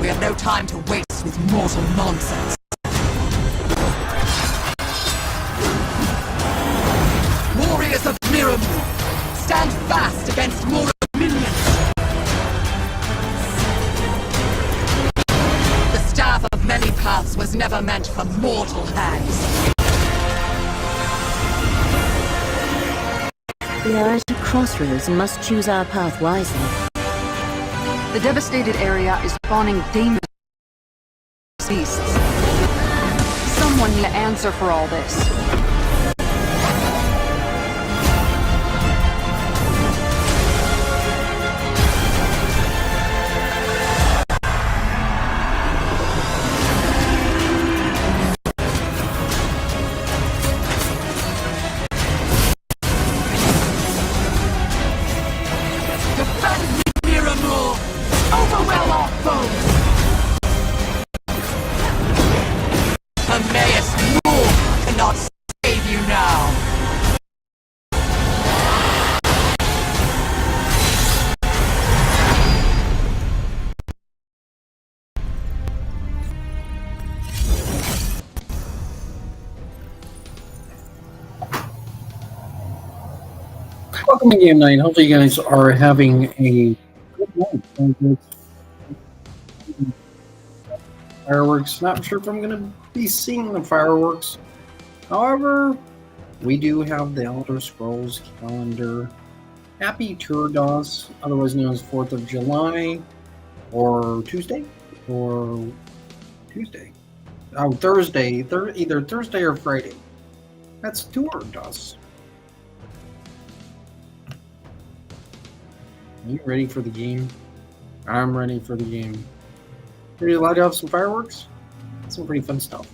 We have no time to waste with mortal nonsense. Warriors of Miramur, stand fast against Mora's minions! The staff of many paths was never meant for mortal hands. We are at a crossroads and must choose our path wisely. The devastated area is spawning dangerous beasts. Someone need to answer for all this. Welcome to game night. Hopefully you guys are having a good night. Fireworks. Not sure if I'm going to be seeing the fireworks. However, we do have the Elder Scrolls calendar. Happy Turdos, otherwise known as 4th of July, or Tuesday, or Tuesday. Oh, Thursday. Either Thursday or Friday. That's Turdos. Are you ready for the game? I'm ready for the game. Ready to light off some fireworks? Some pretty fun stuff.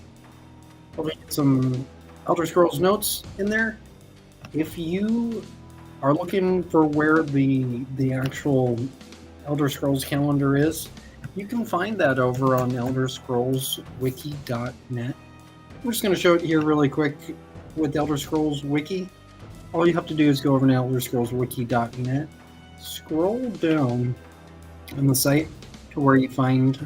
Hopefully get some Elder Scrolls notes in there. If you are looking for where the actual Elder Scrolls calendar is, you can find that over on elderscrollswiki.net. I'm just going to show it here really quick with Elder Scrolls Wiki. All you have to do is go over to elderscrollswiki.net. Scroll down on the site to where you find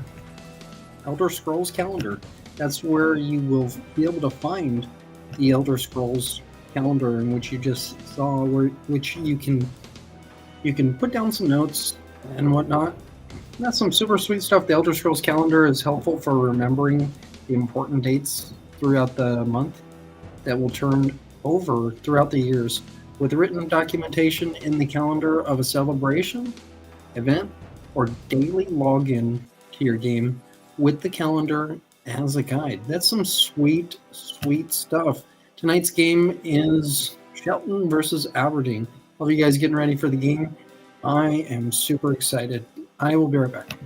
Elder Scrolls calendar. That's where you will be able to find the Elder Scrolls calendar in which you just saw, which you can put down some notes and whatnot. That's some super sweet stuff. The Elder Scrolls calendar is helpful for remembering the important dates throughout the month that will turn over throughout the years, with written documentation in the calendar of a celebration, event, or daily login to your game with the calendar as a guide. That's some sweet, sweet stuff. Tonight's game is Shelton versus Aberdeen. Hope you guys getting ready for the game. I am super excited. I will be right back.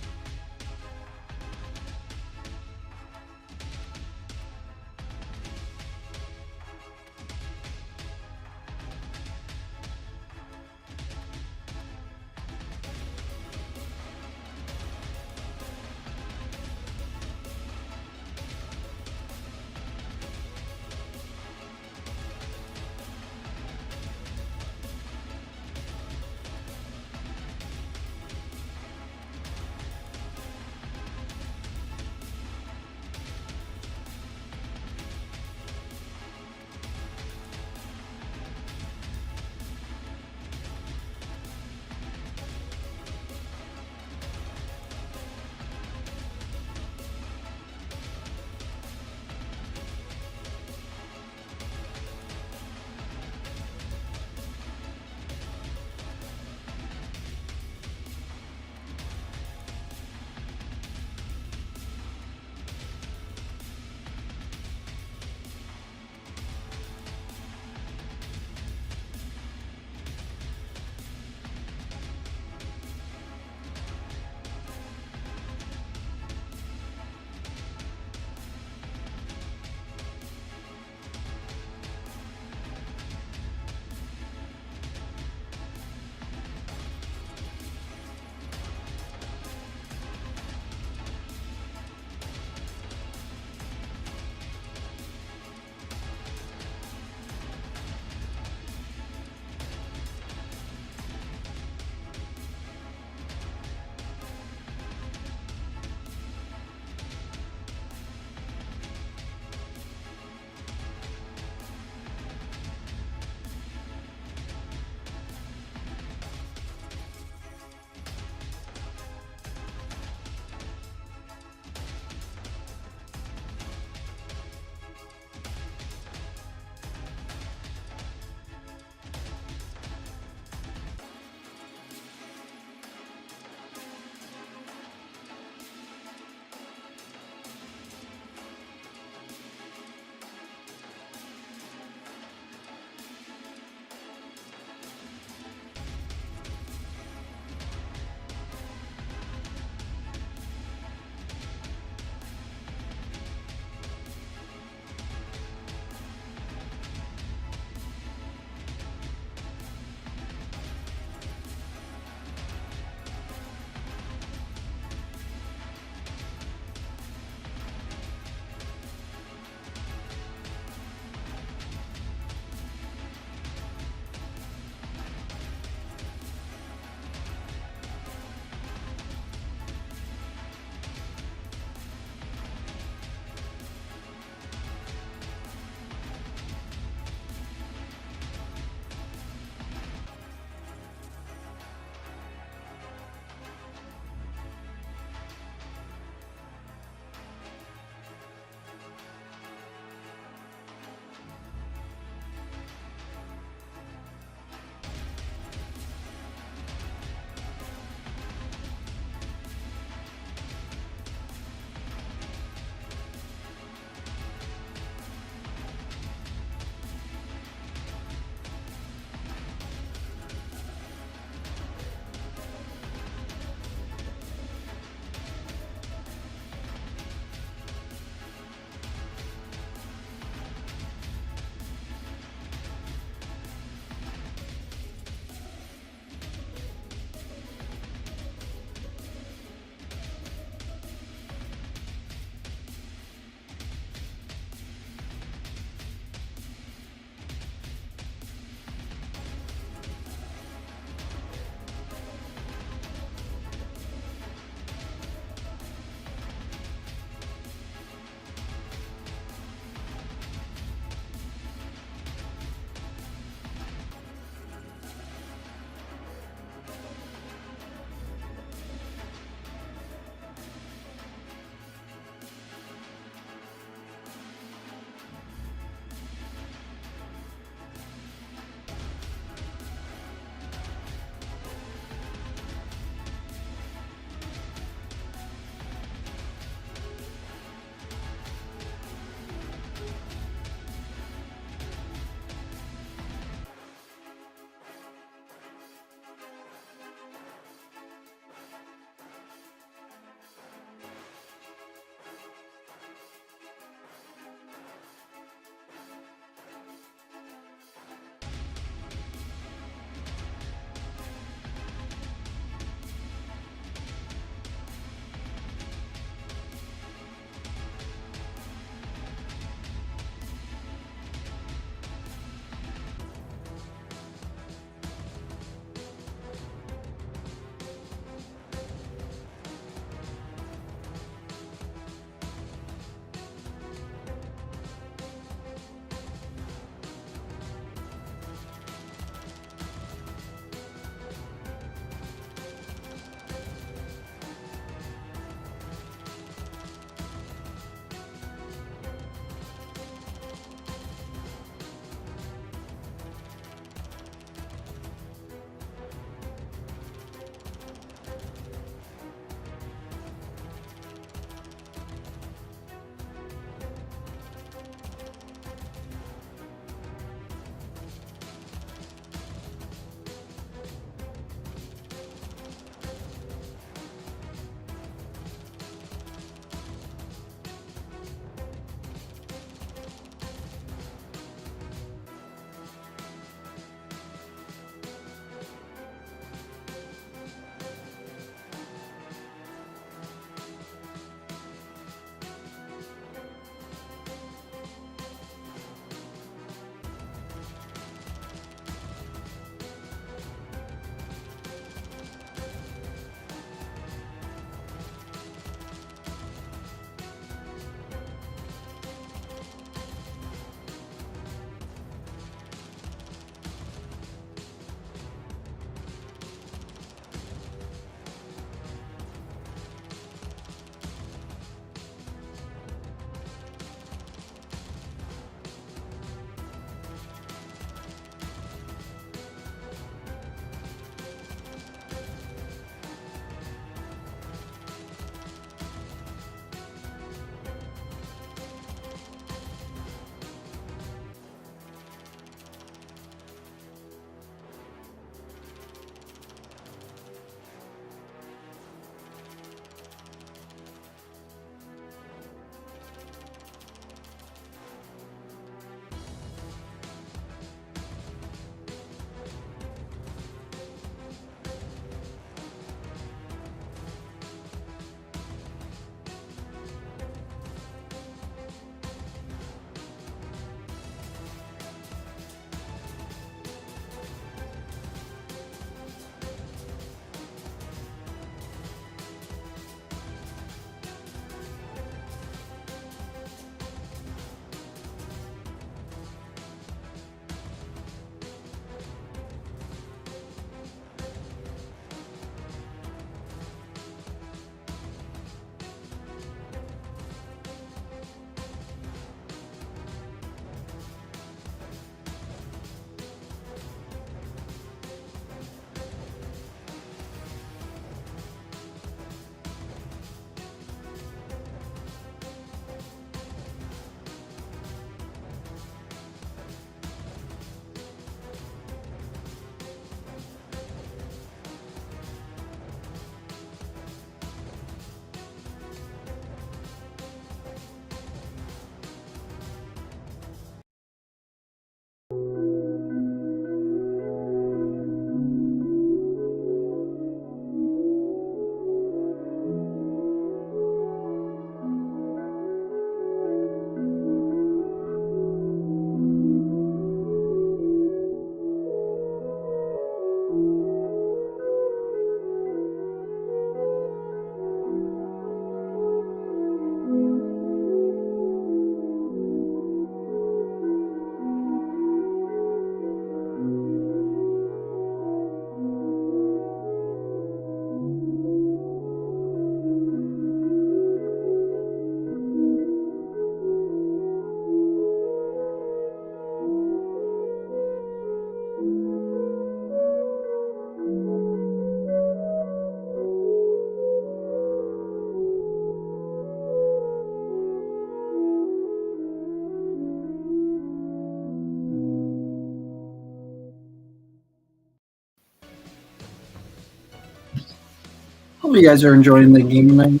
Hope you guys are enjoying the game tonight.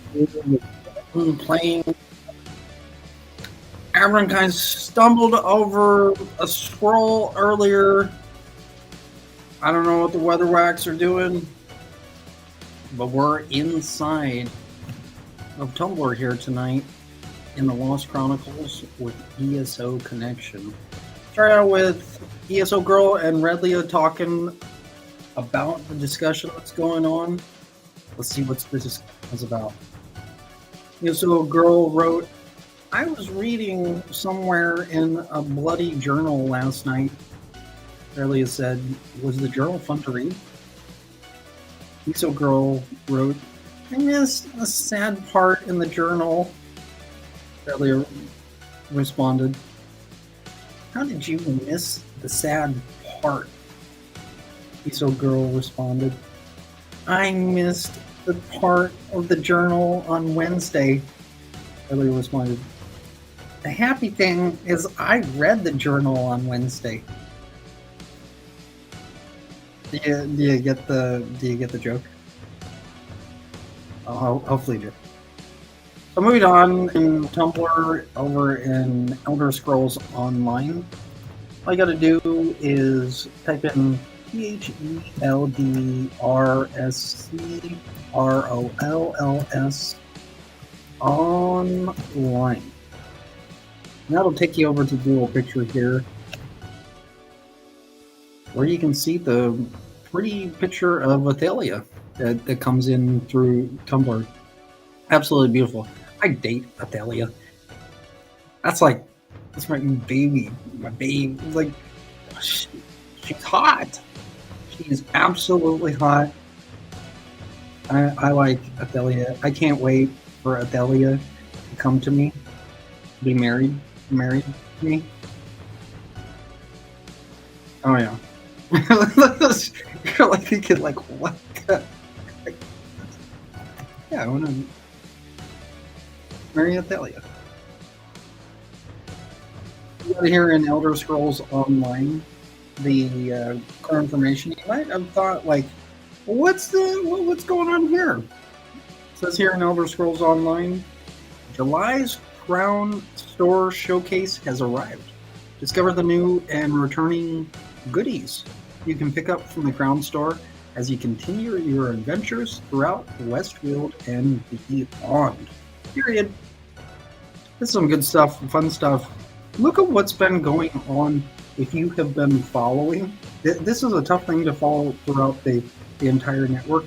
We're playing. Everyone kind of stumbled over a scroll earlier. I don't know what the weather wax are doing, but we're inside of Tumblr here tonight in the Lost Chronicles with ESO Connection. Start out with ESO Girl and Redlia talking about the discussion that's going on. Let's see what this is about. ESO Girl wrote, I was reading somewhere in a bloody journal last night. Redlia said, was the journal fun to read? ESO Girl wrote, I missed a sad part in the journal. Redlia responded, how did you miss the sad part? ESO Girl responded, I missed the part of the journal on Wednesday. Redlia responded, the happy thing is I read the journal on Wednesday. Do you get the joke? Oh, hopefully you do. So moving on in Tumblr over in Elder Scrolls Online. All you gotta do is type in TheldRSCROLLS online. And that'll take you over to the little picture here, where you can see the pretty picture of Athalia that comes in through Tumblr. Absolutely beautiful. I date Athalia. That's my baby. My baby. Like, she's hot. She's absolutely hot. I like Athalia. I can't wait for Athalia to come to me, be married to me. Oh yeah. You're like thinking like, what? Yeah, I want to marry Athalia. Here in Elder Scrolls Online, the current information, you might have thought like, what's going on here? It says here in Elder Scrolls Online, July's Crown Store Showcase has arrived. Discover the new and returning goodies you can pick up from the Crown Store as you continue your adventures throughout Westfield and beyond. Period. This is some good stuff, fun stuff. Look at what's been going on if you have been following. This is a tough thing to follow throughout the entire network.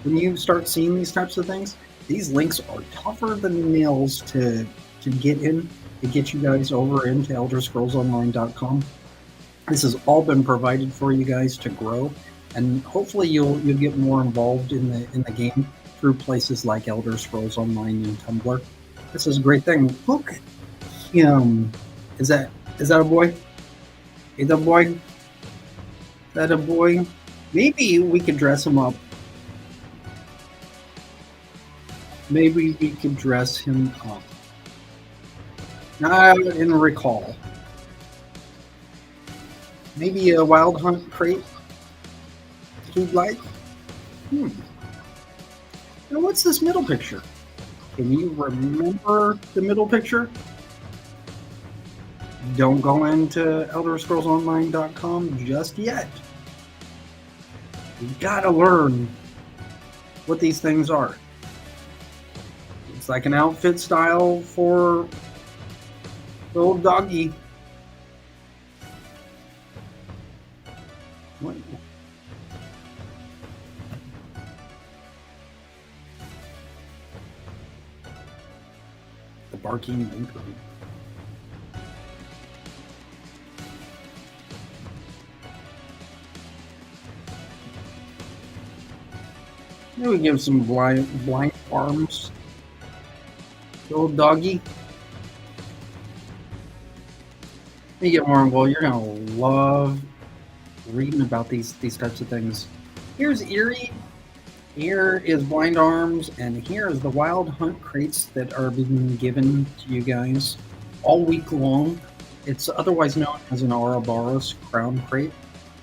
When you start seeing these types of things, these links are tougher than nails to get in, to get you guys over into ElderScrollsOnline.com. This has all been provided for you guys to grow, and hopefully you'll get more involved in the game through places like Elder Scrolls Online and Tumblr. This is a great thing. Look at him. Is that a boy? Is that a boy? Is that a boy? Maybe we could dress him up. Maybe we could dress him up. I didn't recall. Maybe a Wild Hunt crate he'd like. Now what's this middle picture? Can you remember the middle picture? Don't go into ElderScrollsOnline.com just yet. You gotta learn what these things are. It's like an outfit style for the old doggy. What? The barking linker. Maybe we give some blind arms. The old doggy. You get more involved, you're gonna love reading about these types of things. Here's Eerie, here is Blind Arms, and here is the Wild Hunt crates that are being given to you guys all week long. It's otherwise known as an Ouroboros Crown crate.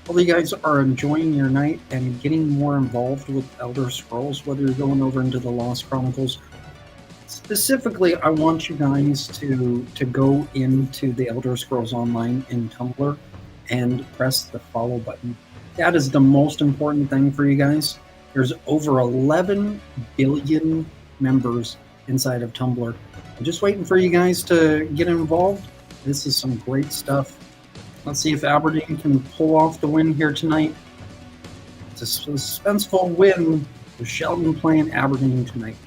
Hope you guys are enjoying your night and getting more involved with Elder Scrolls, whether you're going over into the Lost Chronicles. Specifically, I want you guys to go into the Elder Scrolls Online in Tumblr and press the follow button. That is the most important thing for you guys. There's over 11 billion members inside of Tumblr. I'm just waiting for you guys to get involved. This is some great stuff. Let's see if Aberdeen can pull off the win here tonight. It's a suspenseful win with Sheldon playing Aberdeen tonight.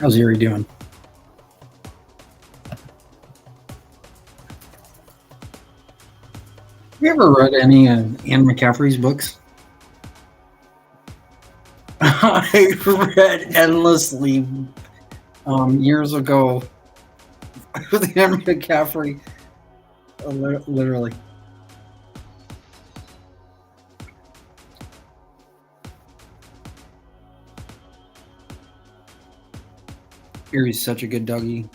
How's Erie doing? Have you ever read any of Anne McCaffrey's books? I read endlessly years ago with Anne McCaffrey. Literally. Erie's such a good doggy.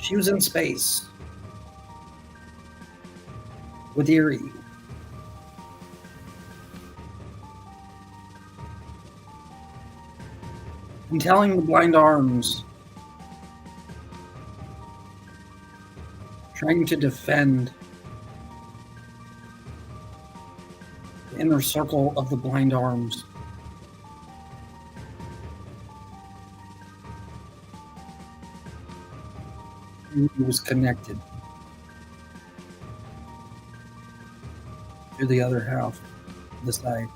She was in space with Erie. And telling the blind arms, trying to defend the inner circle of the blind arms. He was connected to the other half of the side.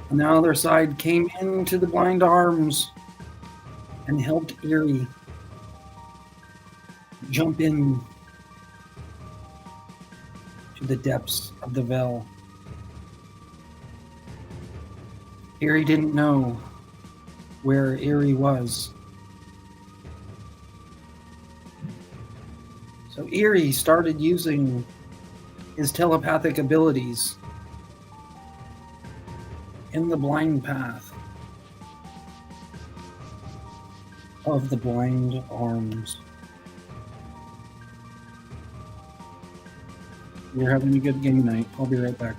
And the other side came into the blind arms and helped Erie jump in to the depths of the veil. Erie didn't know where Erie was. So Erie started using his telepathic abilities in the blind path of the blind arms. We're having a good game night. I'll be right back.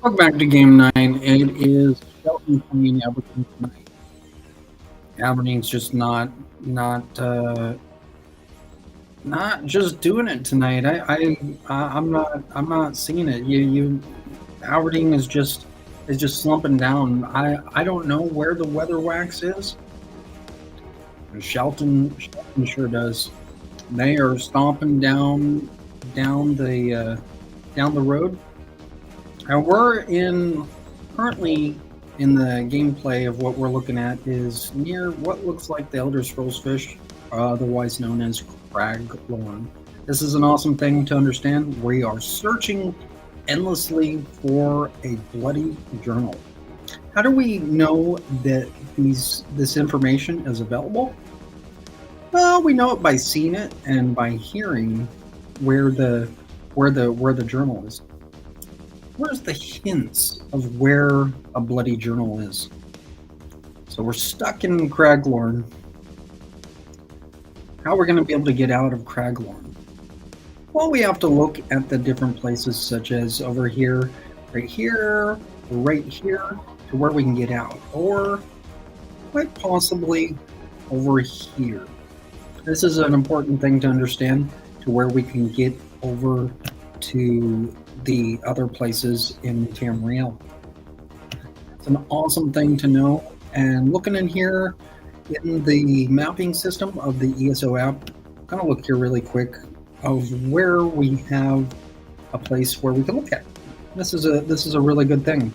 Welcome back to Game 9. It is Shelton playing Aberdeen tonight. Aberdeen's just not just doing it tonight. I'm not seeing it. Aberdeen is just slumping down. I don't know where the weather wax is. Shelton sure does. They are stomping down the road. And we're currently in the gameplay of what we're looking at is near what looks like the Elder Scrolls fish, otherwise known as Craglorn. This is an awesome thing to understand. We are searching endlessly for a bloody journal. How do we know that this information is available? Well, we know it by seeing it and by hearing where the journal is. Where's the hints of where a bloody journal is? So we're stuck in Craglorn. How are we going to be able to get out of Craglorn? Well, we have to look at the different places, such as over here, right here, to where we can get out, or quite possibly over here. This is an important thing to understand, to where we can get over to the other places in Tamriel. It's an awesome thing to know. And looking in here in the mapping system of the ESO app, I'm gonna look here really quick of where we have a place where we can look at. This is a really good thing.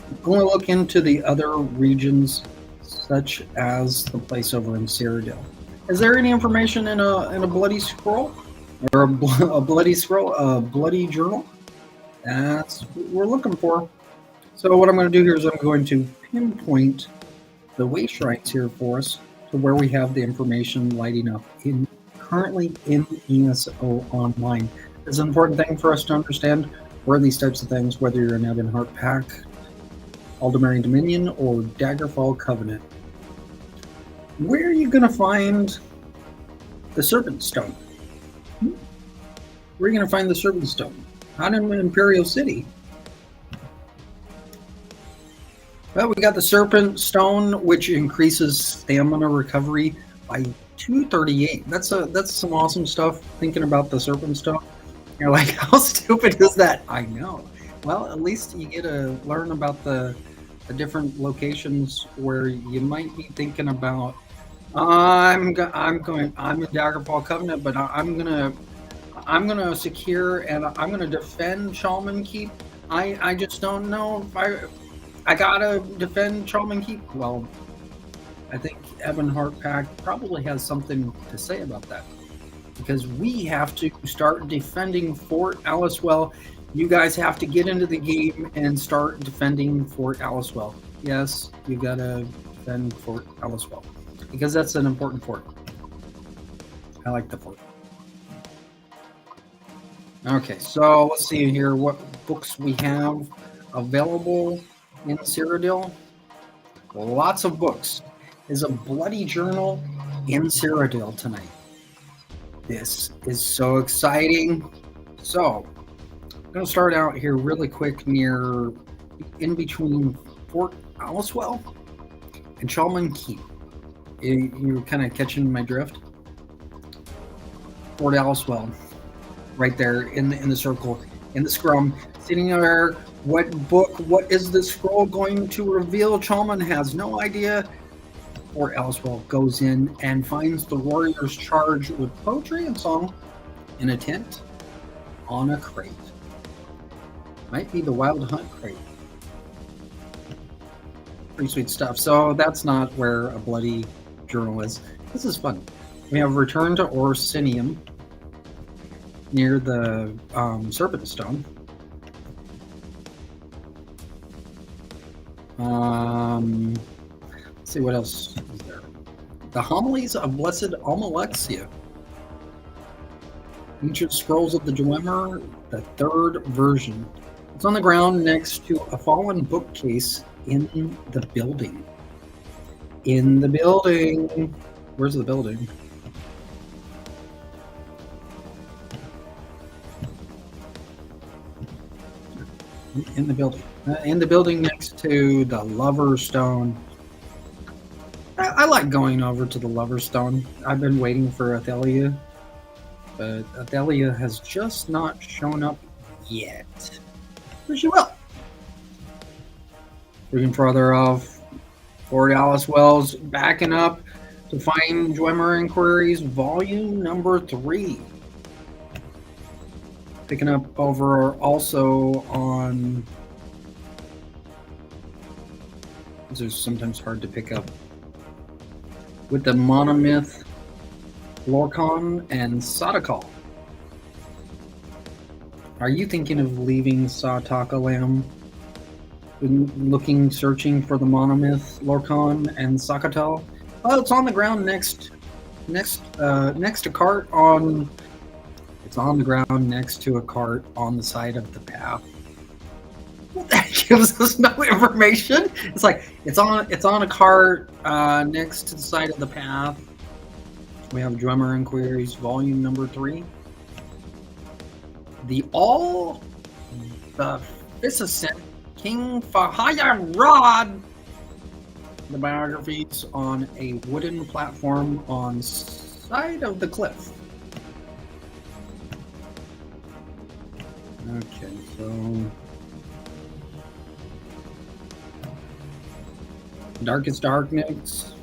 I'm going to look into the other regions, such as the place over in Sllocsredle. Is there any information in a bloody scroll? Or a bloody scroll, a bloody journal? That's what we're looking for. So what I'm going to do here is I'm going to pinpoint the way shrines here for us to where we have the information lighting up currently in ESO Online. It's an important thing for us to understand where these types of things, whether you're in Ebonheart Pack, Aldemarian Dominion, or Daggerfall Covenant. Where are you going to find the Serpent Stone? Where are you going to find the Serpent Stone? Not in Imperial City. Well, we got the Serpent Stone, which increases stamina recovery by 238. That's some awesome stuff. Thinking about the Serpent Stone, you're like, how stupid is that? I know. Well, at least you get to learn about the different locations where you might be thinking about. I'm in Daggerfall Covenant, but I'm gonna secure and I'm gonna defend Chalman Keep. I just don't know if I gotta defend Chalman Keep. Well, I think Ebonheart Pack probably has something to say about that, because we have to start defending Fort Alicewell. You guys have to get into the game and start defending Fort Alicewell. Yes, you gotta defend Fort Alicewell, because that's an important fort. I like the fort. Okay, so let's see here what books we have available in Sllocsredle. Lots of books. Is a bloody journal in Sllocsredle tonight. This is so exciting. So, I'm going to start out here really quick in between Fort Alicewell and Chalman Keep. You're kind of catching my drift? Fort Alicewell. Right there in the circle, in the scrum, sitting there. What is the scroll going to reveal? Chalman has no idea. Fort Alicewell goes in and finds the warriors charged with poetry and song in a tent on a crate. Might be the Wild Hunt crate. Pretty sweet stuff. So that's not where a bloody journal is. This is fun. We have Return to Orsinium near the Serpent Stone. Let's see what else is there. The Homilies of Blessed Almalexia. Ancient Scrolls of the Dwemer, the third version. It's on the ground next to a fallen bookcase in the building. In the building. Where's the building? in the building. In the building next to the Lover Stone. I like going over to the Lover Stone. I've been waiting for Athelia, but Athelia has just not shown up yet. But she will. Looking further off, Borealis Wells backing up to find Dwemer Inquiries, volume number 3. Picking up over also on. These are sometimes hard to pick up. With the Monomyth, Lorcan, and Sadakal. Are you thinking of leaving Satakalam? Looking, searching for the Monomyth, Lorcan, and Sakatal? Well, it's on the ground next to cart on. It's on the ground next to a cart on the side of the path. That gives us no information. It's like it's on a cart next to the side of the path. We have Dwemer Inquiries, volume number 3. The Beneficent King Fahaya Rod. The biographies on a wooden platform on side of the cliff. Okay, so Darkest Darkness.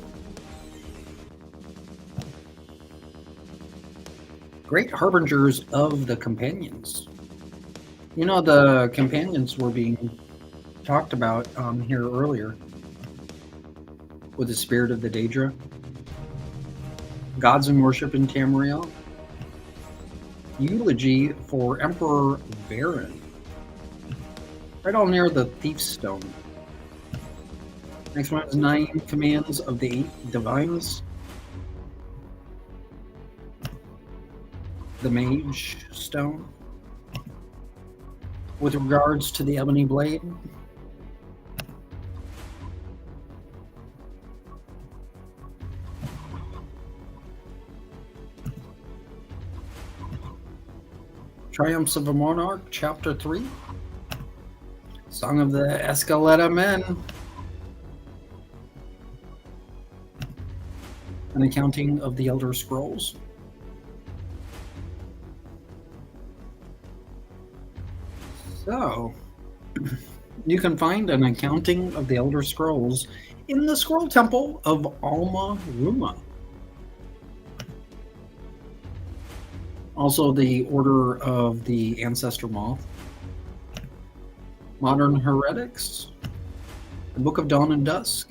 Great harbingers of the companions. You know, the companions were being talked about here earlier with the spirit of the Daedra. Gods in worship in Tamriel. Eulogy for Emperor Varen. Right on near the Thief's Stone. Next one is 9 commands of the 8 divines. The Mage Stone. With regards to the Ebony Blade. Triumphs of a Monarch, Chapter 3. Song of the Escaleta Men. An accounting of the Elder Scrolls. So, you can find an accounting of the Elder Scrolls in the Scroll Temple of Alma Ruma. Also, the Order of the Ancestor Moth. Modern Heretics. The Book of Dawn and Dusk.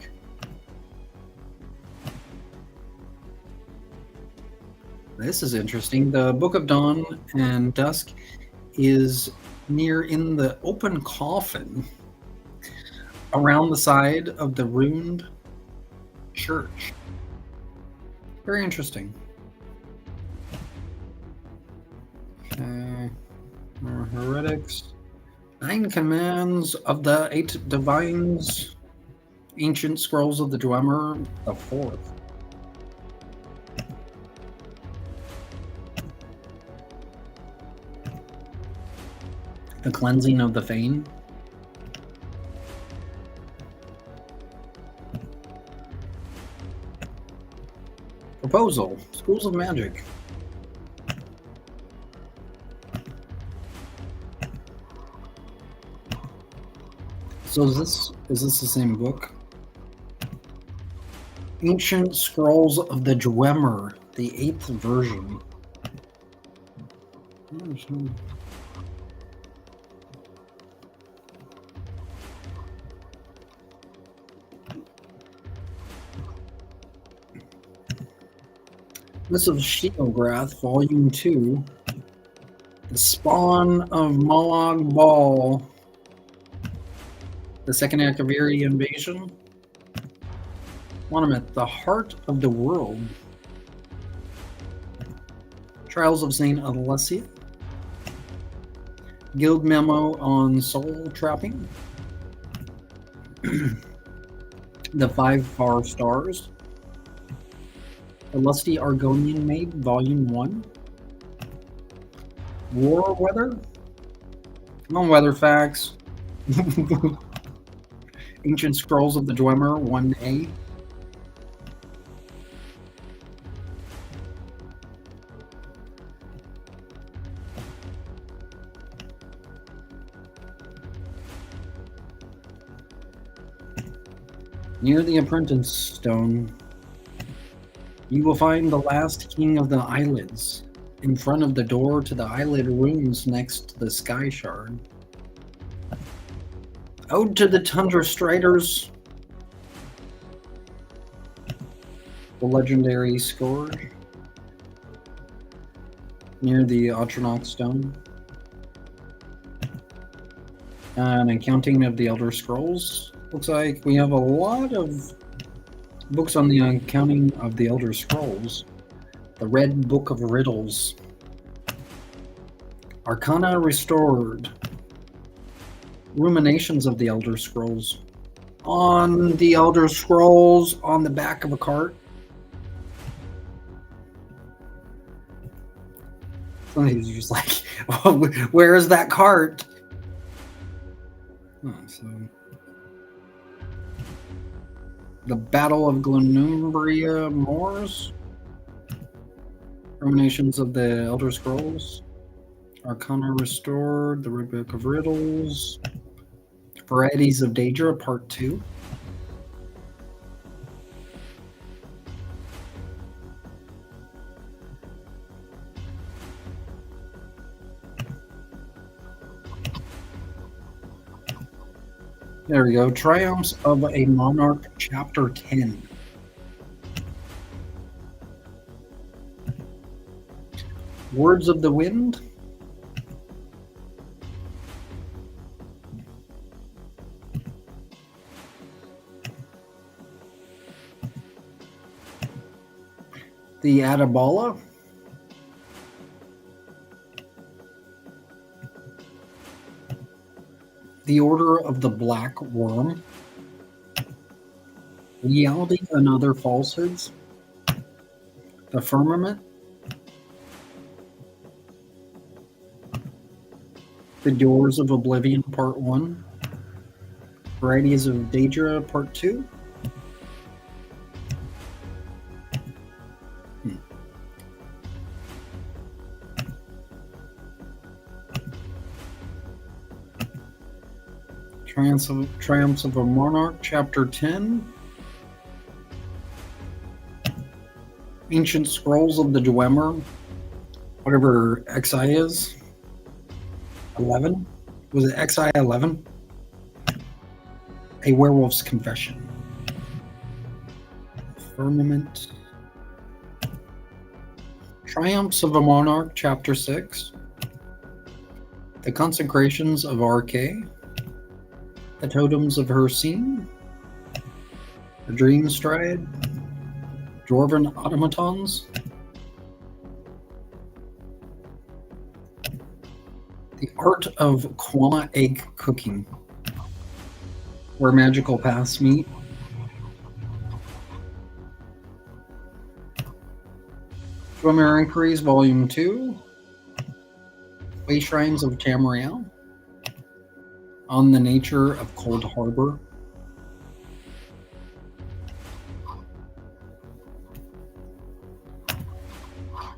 This is interesting. The Book of Dawn and Dusk is near in the open coffin around the side of the ruined church. Very interesting. Okay. More heretics. 9 commands of the 8 divines. Ancient scrolls of the Dwemer, the 4th. The cleansing of the Fane. Proposal. Schools of Magic. So is this the same book? Ancient Scrolls of the Dwemer, the 8th version. This is Sheograth, Volume 2. The Spawn of Molag Bal. The Second Akaviri Invasion. Monomyth, The Heart of the World. Trials of St. Alessia. Guild Memo on Soul Trapping. The 5 Far Stars. The Lusty Argonian Maid, Volume 1. War Weather. Weather Facts. Ancient Scrolls of the Dwemer 1A. Near the Apprentice Stone, you will find the last king of the eyelids, in front of the door to the eyelid runes next to the Sky Shard. Ode to the Tundra Striders, the legendary Scourge, near the Atronach Stone. An accounting of the Elder Scrolls. Looks like we have a lot of books on the accounting of the Elder Scrolls. The Red Book of Riddles. Arcana Restored. Ruminations of the Elder Scrolls. On the Elder Scrolls, on the back of a cart. Somebody's just like, oh, where is that cart? Oh, so the Battle of Glenumbria Moors. Ruminations of the Elder Scrolls. Arcana Restored. The Red Book of Riddles. Varieties of Daedra, Part 2. There we go. Triumphs of a Monarch, Chapter 10. Words of the Wind. The Adabala. The Order of the Black Worm. Reality and Other Falsehoods. The Firmament. The Doors of Oblivion, Part 1. Varieties of Daedra, Part 2. Triumphs of a Monarch, Chapter 10. Ancient Scrolls of the Dwemer, whatever XI is. 11? Was it XI 11? A Werewolf's Confession. Firmament. Triumphs of a Monarch, Chapter 6. The Consecrations of RK. The Totems of Hircine. The Dream Stride. Dwarven Automatons. The Art of Quama Egg Cooking. Where Magical Paths Meet. Dwemer Inquiries, Volume 2. Way Shrines of Tamriel. On the Nature of Cold Harbor.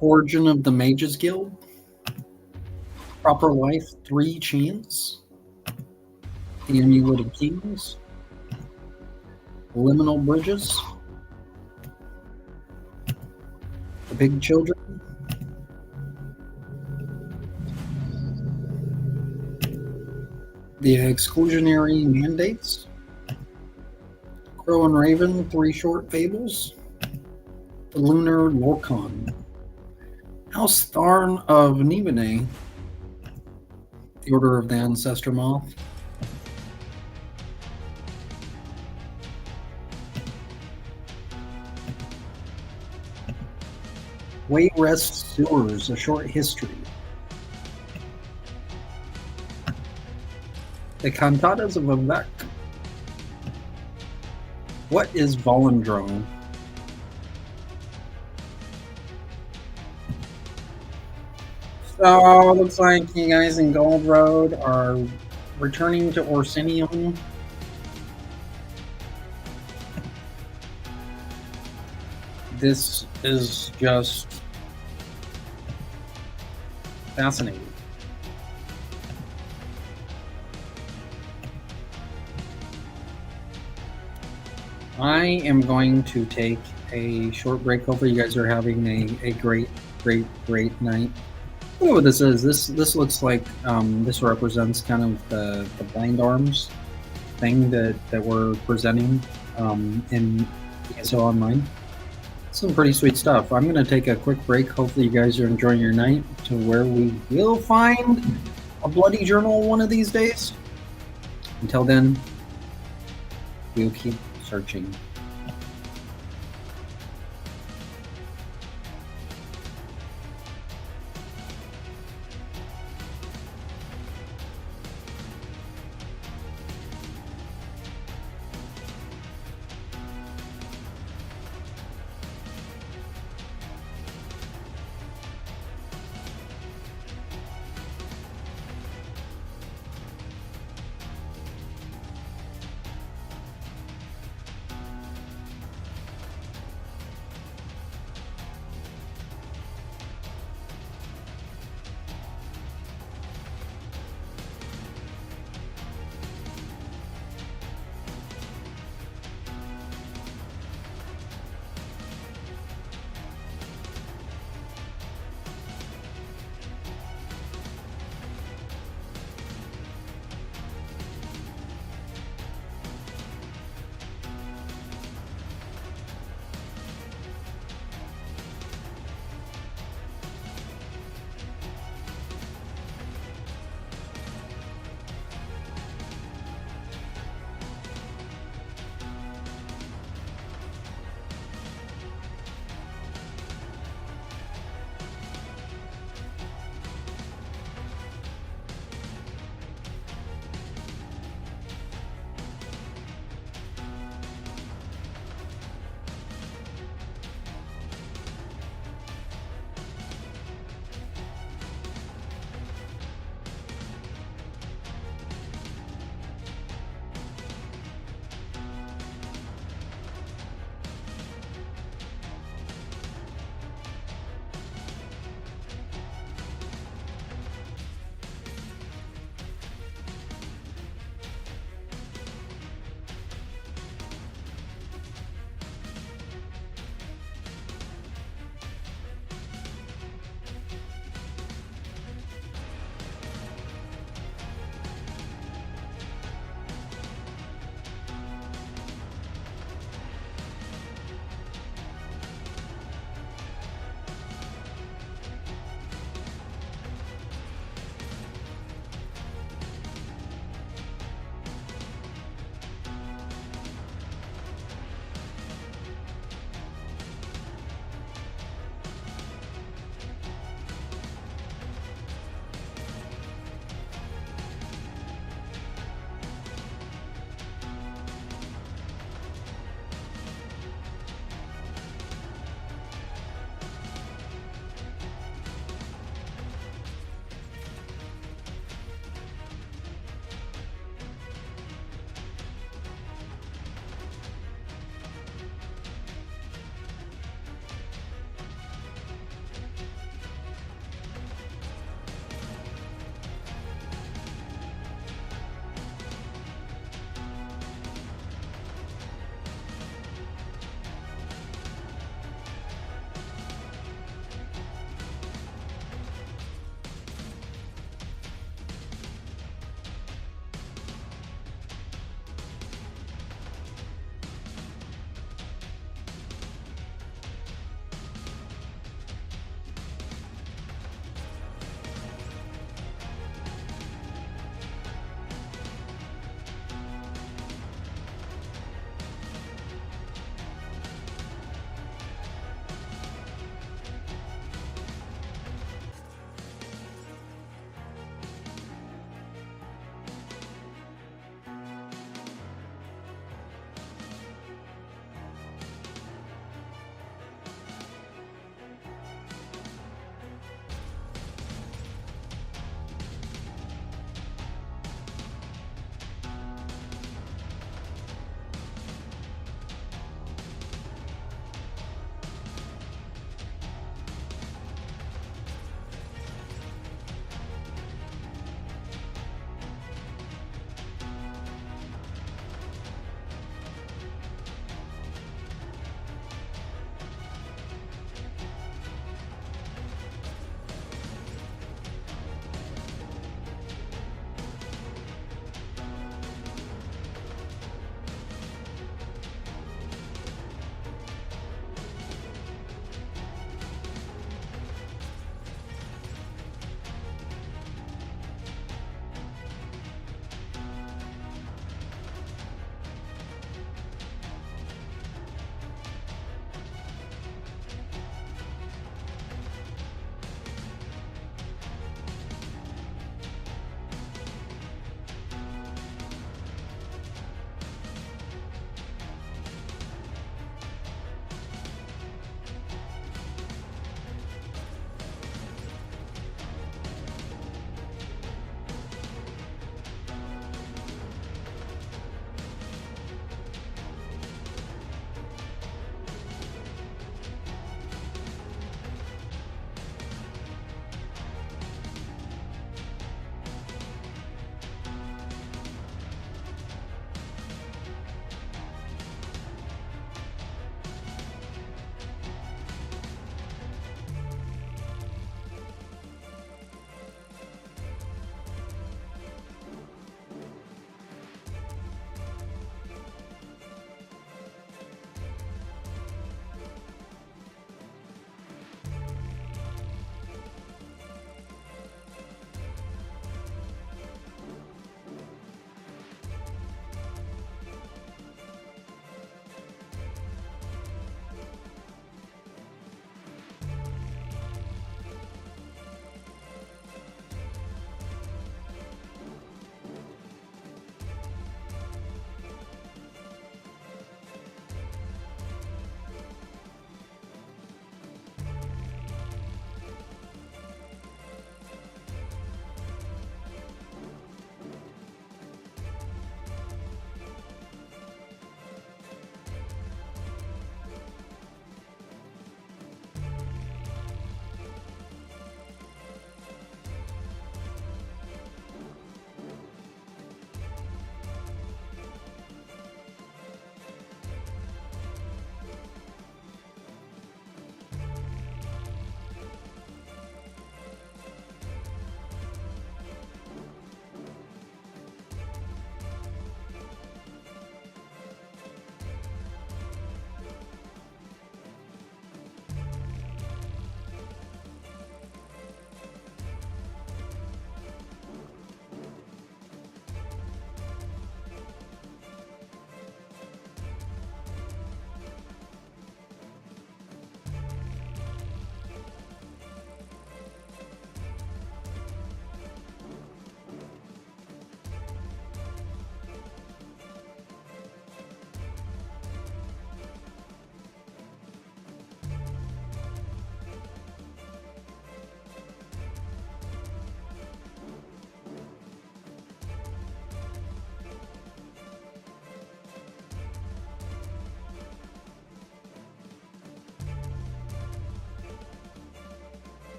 Origin of the Mages Guild. Proper Life, 3 Chants. The Amulet of Kings. Liminal Bridges. The Big Children. The Exclusionary Mandates. Crow and Raven, 3 Short Fables. The Lunar Lorcan. House Tharn of Nibene. The Order of the Ancestor Moth. Wayrest Sewers, A Short History. The Cantatas of Avec. What is Volendrone? So, looks like you guys in Gold Road are returning to Orsinium. This is just fascinating. I am going to take a short break. Hopefully you guys are having a great night. I don't know what this is. This looks like this represents kind of the blind arms thing that we're presenting in ESO Online. Some pretty sweet stuff. I'm going to take a quick break. Hopefully you guys are enjoying your night to where we will find a bloody journal one of these days. Until then, we'll keep searching.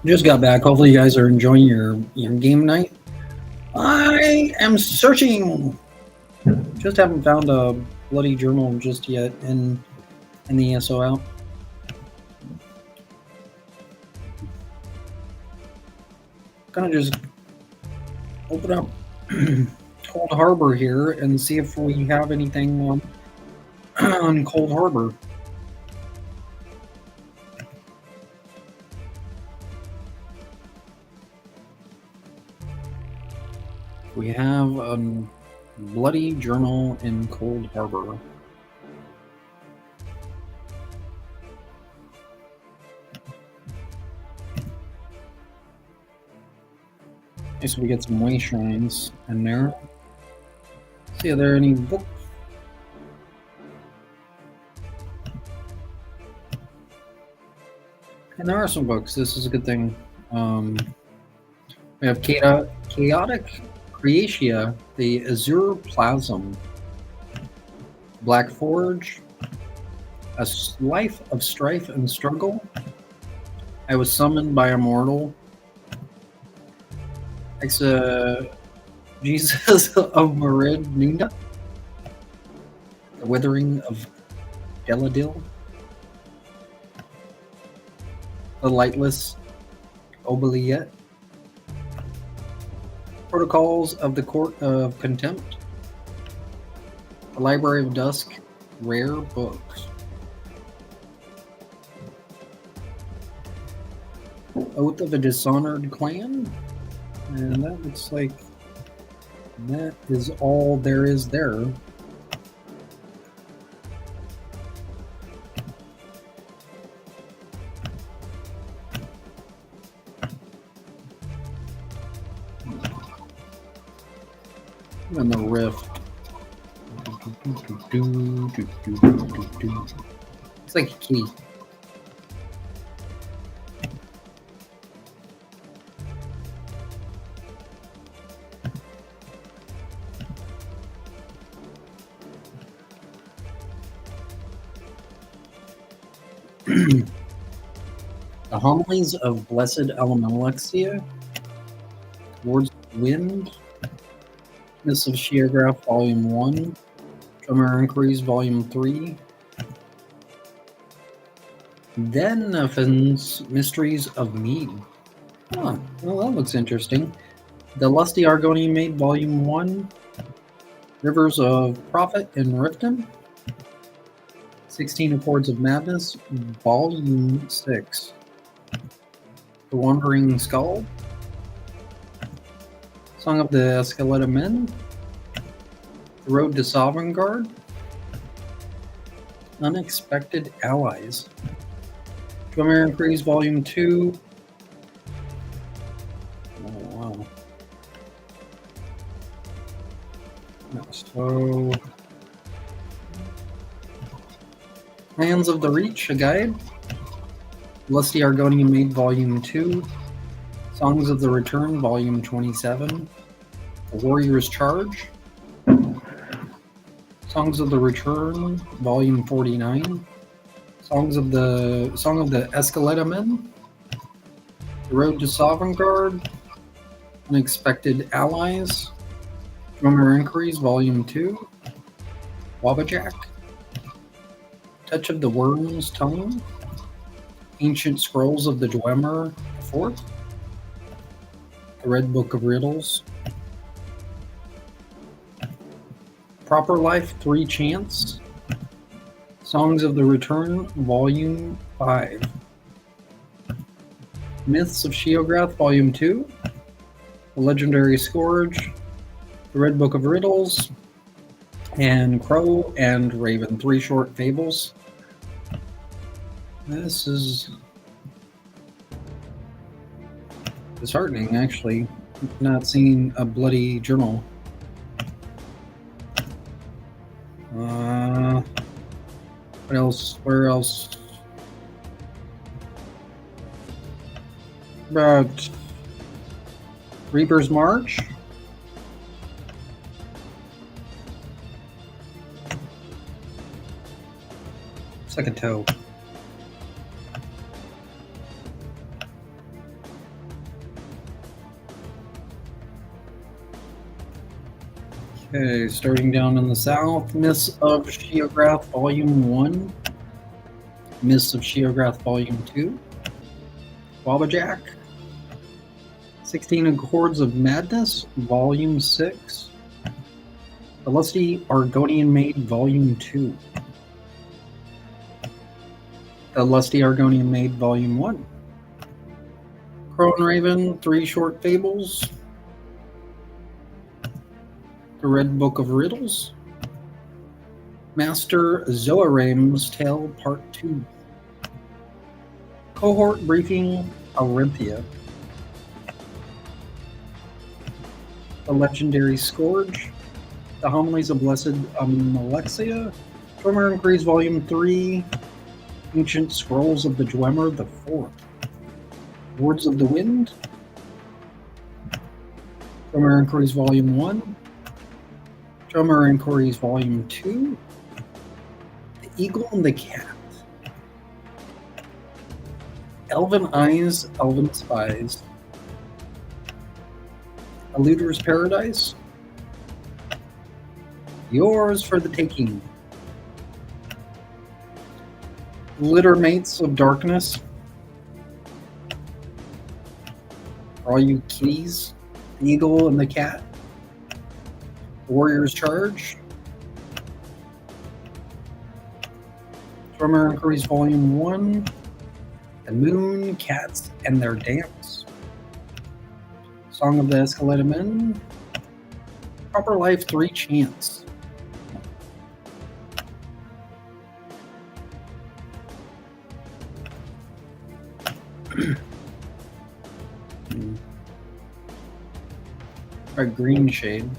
Just got back. Hopefully you guys are enjoying your game night. I am searching. Just haven't found a bloody journal just yet in the ESO out. Gonna just open up Cold Harbor here and see if we have anything on Cold Harbor. We have a bloody journal in Cold Harbor. Okay, so we get some way shrines in there. See, are there any books? And there are some books. This is a good thing. We have Chaotic Creatia, the Azure Plasm, Black Forge, A Life of Strife and Struggle. I was summoned by a mortal. Jesus of Marid Nunda, The Withering of Deladil, The Lightless Oubliette, Protocols of the Court of Contempt, The Library of Dusk, Rare Books, Oath of a Dishonored Clan, and that looks like that is all there is there. And the rift. It's like a key. The Homilies of Blessed Alamalexia, Towards the Wind, Myths of Sheograph, Volume 1, Drummer Inquiries, Volume 3, Then Mysteries of Mead. Huh, well, that looks interesting. The Lusty Argonian Maid, Volume 1, Rivers of Prophet in Riften, 16 Accords of Madness, Volume 6, The Wandering Skull, Song of the Skeleton Men, The Road to Sovngarde, Unexpected Allies, Drummer Inquiries, Volume 2. Oh, wow. So, Plans of the Reach, a guide, Lusty Argonian Maid, Volume 2, Songs of the Return, Volume 27, The Warrior's Charge, Songs of the Return, Volume 49, Song of the Escaleta Men, The Road to Sovngarde, Unexpected Allies, Drummer Inquiries, Volume 2, Wabajack, Touch of the Worm's Tongue, Ancient Scrolls of the Dwemer Fort, The Red Book of Riddles, Proper Life 3 Chance, Songs of the Return, Volume 5, Myths of Sheograph, Volume 2, The Legendary Scourge, The Red Book of Riddles, and Crow and Raven, 3 short fables. This is disheartening, actually, not seeing a bloody journal. What else? Where else? About Reaper's March. It's like a toe. Okay, starting down in the south, Mists of Sheograth Volume 1, Mists of Sheograth Volume 2, Wabajack, 16 Accords of Madness, Volume 6, The Lusty Argonian Maid, Volume 2, The Lusty Argonian Maid, Volume 1, Crow and Raven, 3 Short Fables, The Red Book of Riddles, Master Zoaram's Tale Part 2, Cohort Briefing Orinthia, The Legendary Scourge, The Homilies of Blessed Alexia, Dwemer and Kreese Volume 3, Ancient Scrolls of the Dwemer the 4th, Words of the Wind, Dwemer and Kreese Volume 1, Dwemer and Kreese Volume 2, The Eagle and the Cat, Elven Eyes, Elven Spies, Eluder's Paradise, Yours for the Taking, Littermates of Darkness, For all you kitties, The Eagle and the Cat, Warrior's Charge, Dwemer and Kreese Volume 1, The Moon, Cats, and Their Dance, Song of the Escalated Men, Proper Life 3 Chance, a Green Shade,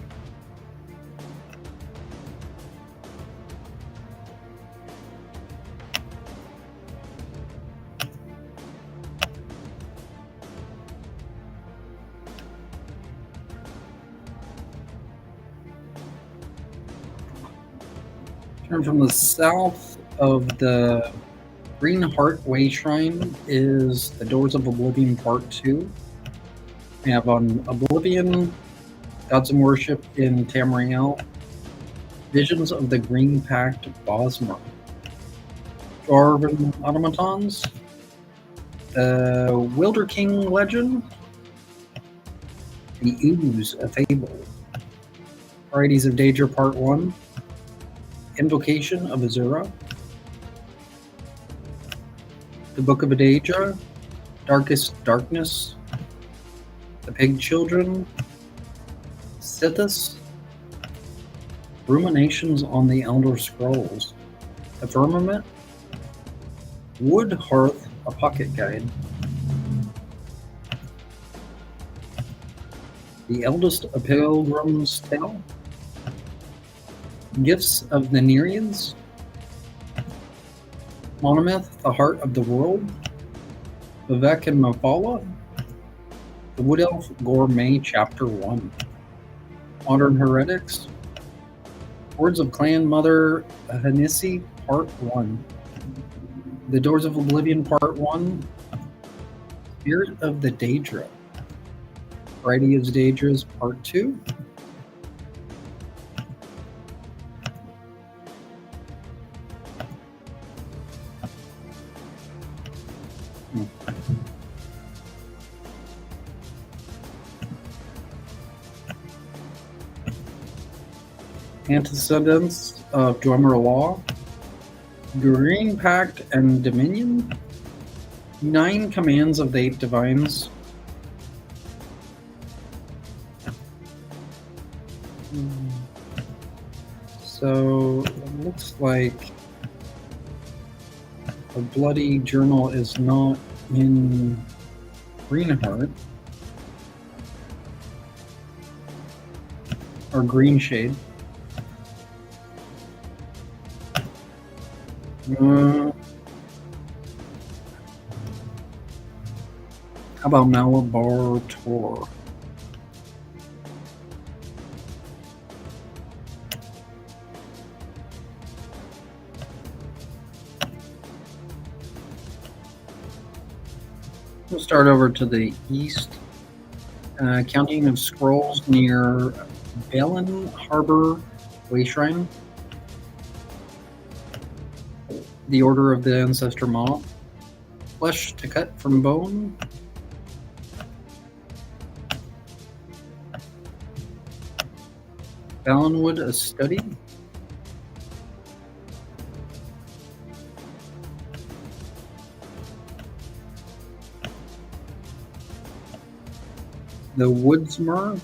turn from the south of the Green Heart Way Shrine is the Doors of Oblivion Part 2. We have on Oblivion, Gods and Worship in Tamriel, Visions of the Green Pact Bosmer, Dwarven Automatons, the Wilder King Legend, The Ooze, a Fable, Varieties of Daedra Part 1, Invocation of Azura, The Book of Daedra, Darkest Darkness, The Pig Children, Sithis, Ruminations on the Elder Scrolls, The Firmament, Wood Hearth, a Pocket Guide, The Eldest of Pilgrim's Tale, Gifts of the Nereids, Monomyth, The Heart of the World, Vivek and Mafala, The Wood Elf Gourmet Chapter 1, Modern Heretics, Words of Clan Mother Hanisi Part 1, The Doors of Oblivion Part 1, Spirit of the Daedra, Variety of Daedras Part 2, Antecedents of Dwemer Law, Green Pact and Dominion, 9 Commands of the 8 Divines, so it looks like a Bloody Journal is not in Greenheart or Green Shade. How about Malabar Tor? We'll start over to the east. Counting of Scrolls near Balin Harbor Way Shrine. The Order of the Ancestor Maw. Flesh to cut from bone. Balinwood, a study. The Woodsmer.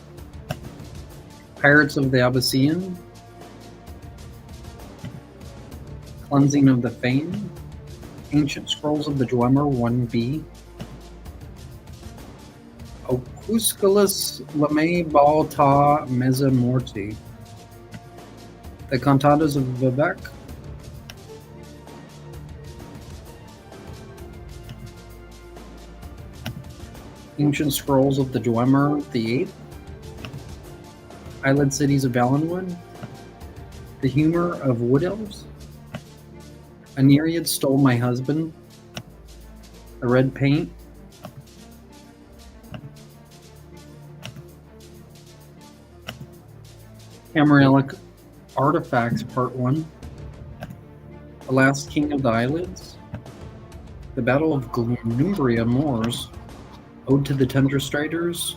Pirates of the Abyssinian. Cleansing of the Fane. Ancient Scrolls of the Dwemer 1B. Opusculus Lame Balta Mesamorti. The Cantatas of Vivek. Ancient Scrolls of the Dwemer the 8th. Island Cities of Valenwood. The Humor of Wood Elves. A Nereid Stole My Husband. The Red Paint. Camarelic Artifacts Part 1. The Last King of the Eyelids. The Battle of Glenumbria Moors. Ode to the Tundra Striders.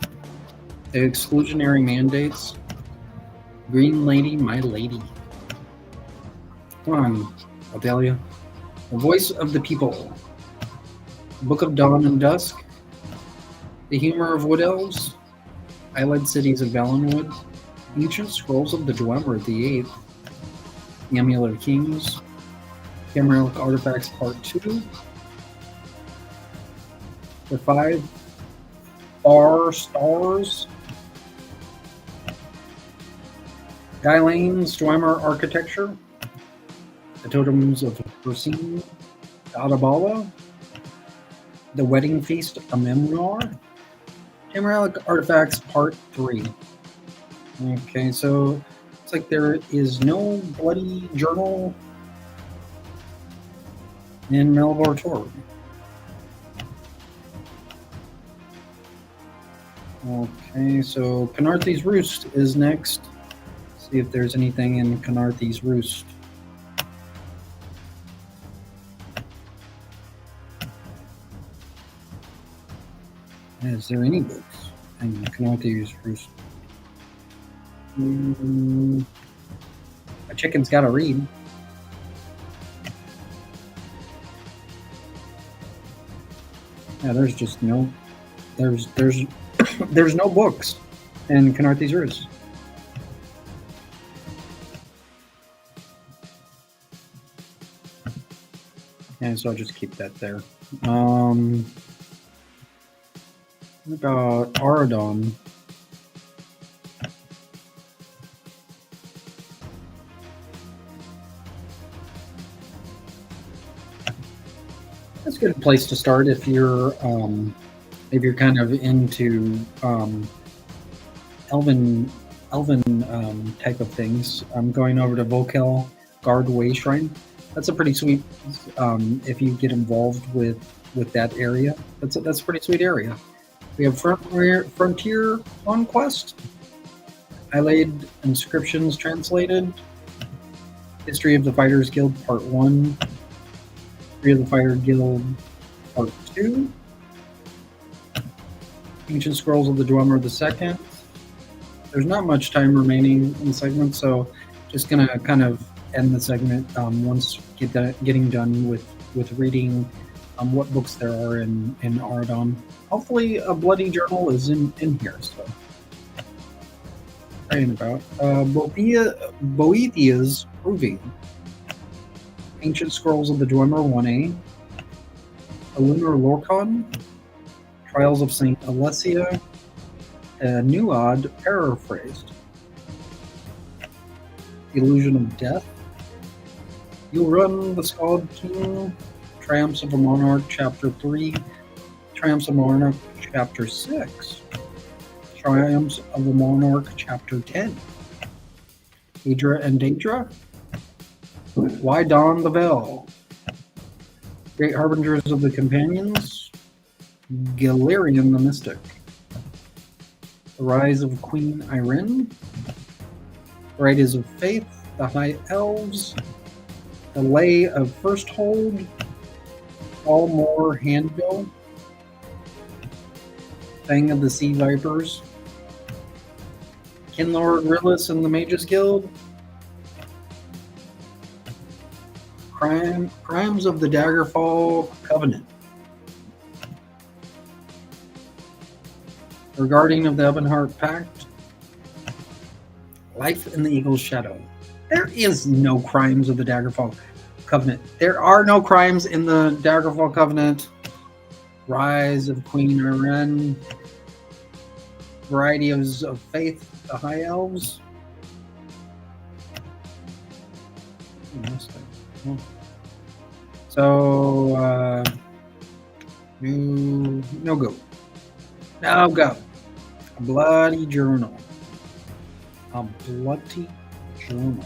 The Exclusionary Mandates. Green Lady, My Lady. Come on, Adelia. The Voice of the People. Book of Dawn and Dusk. The Humor of Wood Elves. Island Cities of Valenwood. Ancient Scrolls of the Dwemer the 8th. The Amulet of Kings. Camarelic Artifacts Part 2. The 5 Bar Stars. Gylane's Dwemer Architecture. The Totems of Racine. Adabala. The Wedding Feast of Memnoir. Camarelic Artifacts Part 3. Okay, so it's like there is no bloody journal in Melbar Tor. Okay, so Canarthy's Roost is next. See if there's anything in Canarthy's Roost. Is there any books in Canarthy's Roost? A chicken's got to read. Yeah, there's just no. There's there's no books in Canarthy's Roost. And so I'll just keep that there. What about Aradon? That's a good place to start if you're kind of into elven type of things. I'm going over to Vokel Guard Way Shrine. That's a pretty sweet. If you get involved with that area, that's a pretty sweet area. We have Frontier Conquest. I laid inscriptions translated. History of the Fighters Guild Part 1. History of the Fighter Guild Part 2. Ancient Scrolls of the Dwemer the 2nd. There's not much time remaining in the segment, so just gonna kind of end the segment once getting done with reading what books there are in Aradon. Hopefully a bloody journal is in here, so praying about. Boethia's Proving. Ancient Scrolls of the Dwemer 1A. A Lunar Lorcon. Trials of St. Alessia. Nuad Paraphrased. Illusion of Death. You'll Run the Scald King. Triumphs of a Monarch, Chapter 3. Triumphs of a Monarch, Chapter 6. Triumphs of a Monarch, Chapter 10. Adra and Daedra. Why Don the Bell? Great Harbingers of the Companions. Galerian the Mystic. The Rise of Queen Irene. Varieties of Faith, the High Elves, the Lay of First Hold, All More Handbill, Fang of the Sea Vipers, Sllocsredle and the Mages Guild, Crimes of the Daggerfall Covenant, Regarding of the Ebonheart Pact, Life in the Eagle's Shadow. There is no Crimes of the Daggerfall Covenant. There are no crimes in the Daggerfall Covenant. Rise of Queen Iren, Varieties of Faith, the High Elves. So, no go. No go. A bloody journal. A bloody journal.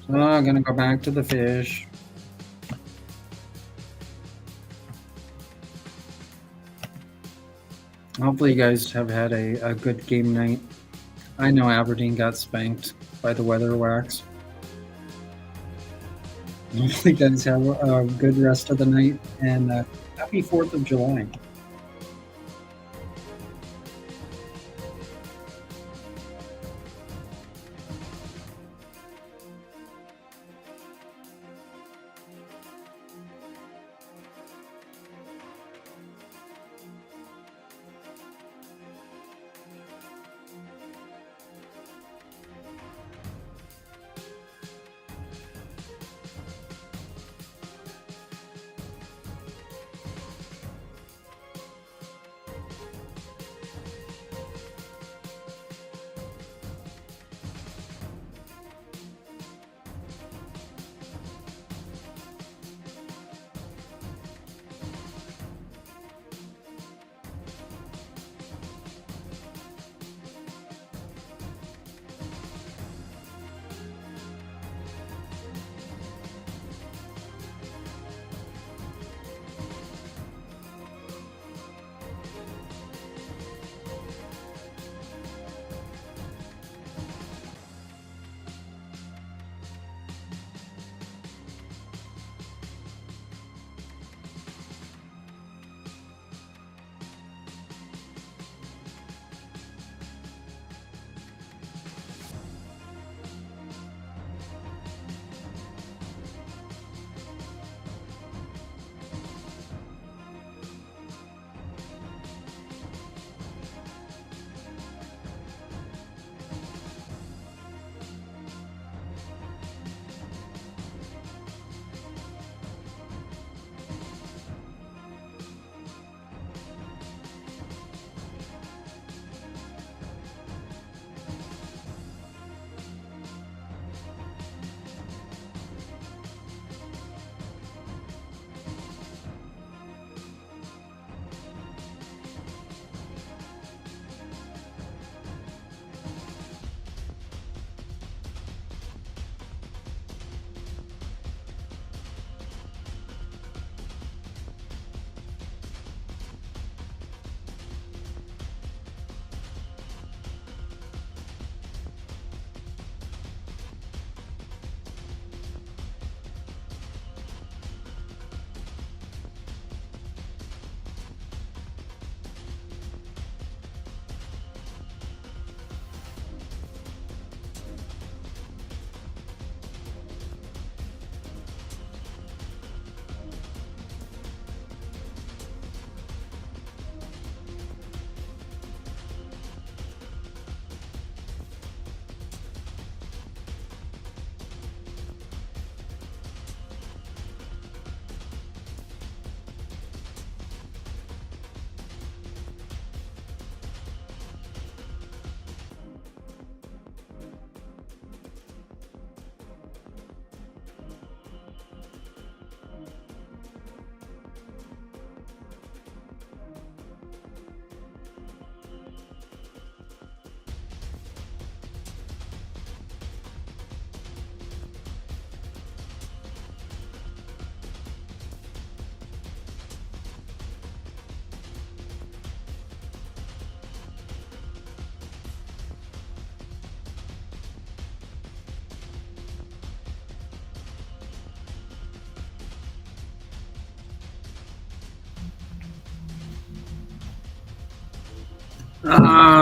So I'm gonna go back to the fish. Hopefully you guys have had a good game night. I know Aberdeen got spanked by the weather wax. Hopefully you guys have a good rest of the night, and happy 4th of July.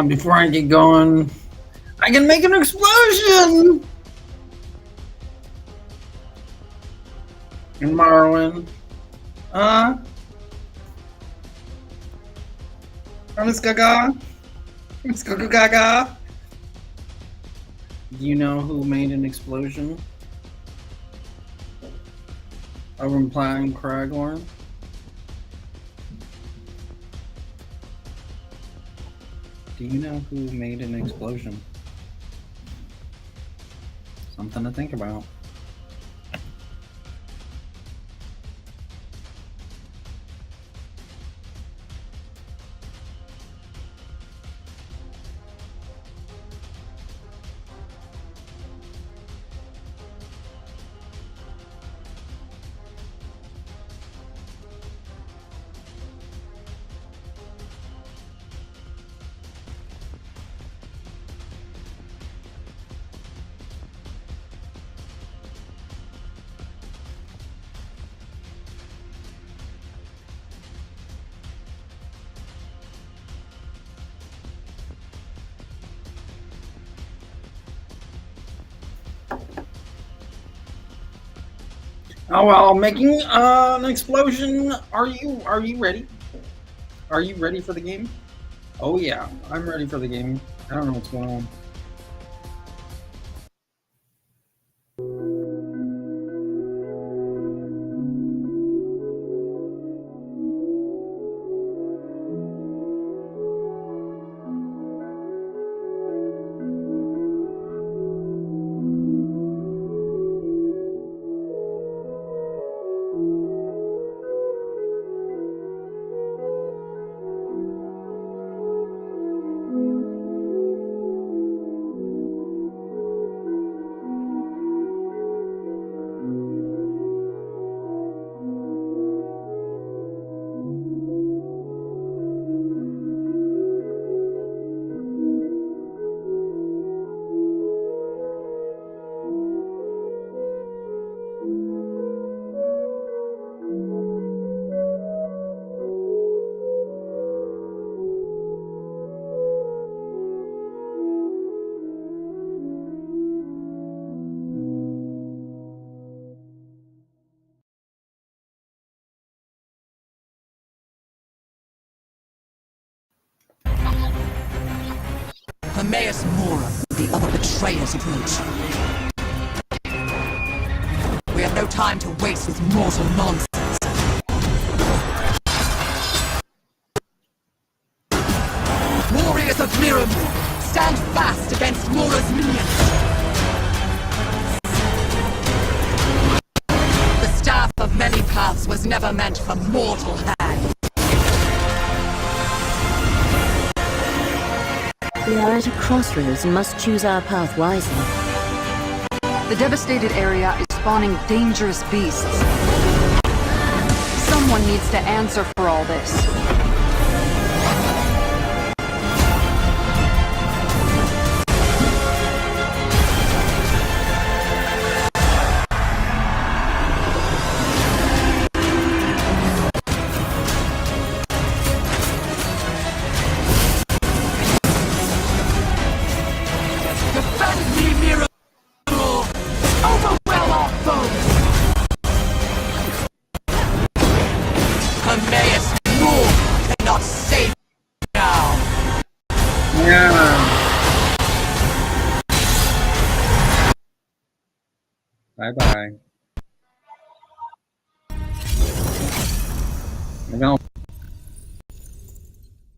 Before I get going, I can make an explosion! And Marwin. Miss Gaga? Miss Gaga Gaga? Do you know who made an explosion? Over in Platin Craglorn? Do you know who made an explosion? Something to think about. Oh well, making an explosion. Are you ready? Are you ready for the game? Oh yeah, I'm ready for the game. I don't know what's going on. Hermaeus Mora, the other betrayers approach. We have no time to waste with mortal nonsense. Warriors of Miram, stand fast against Mora's minions. The staff of many paths was never meant for mortal hands. We are at a crossroads and must choose our path wisely. The devastated area is spawning dangerous beasts. Someone needs to answer for all this. Defend me, Mira! Overwhelm our foes! Hermaeus Moore cannot save me now! Yeah. Bye bye.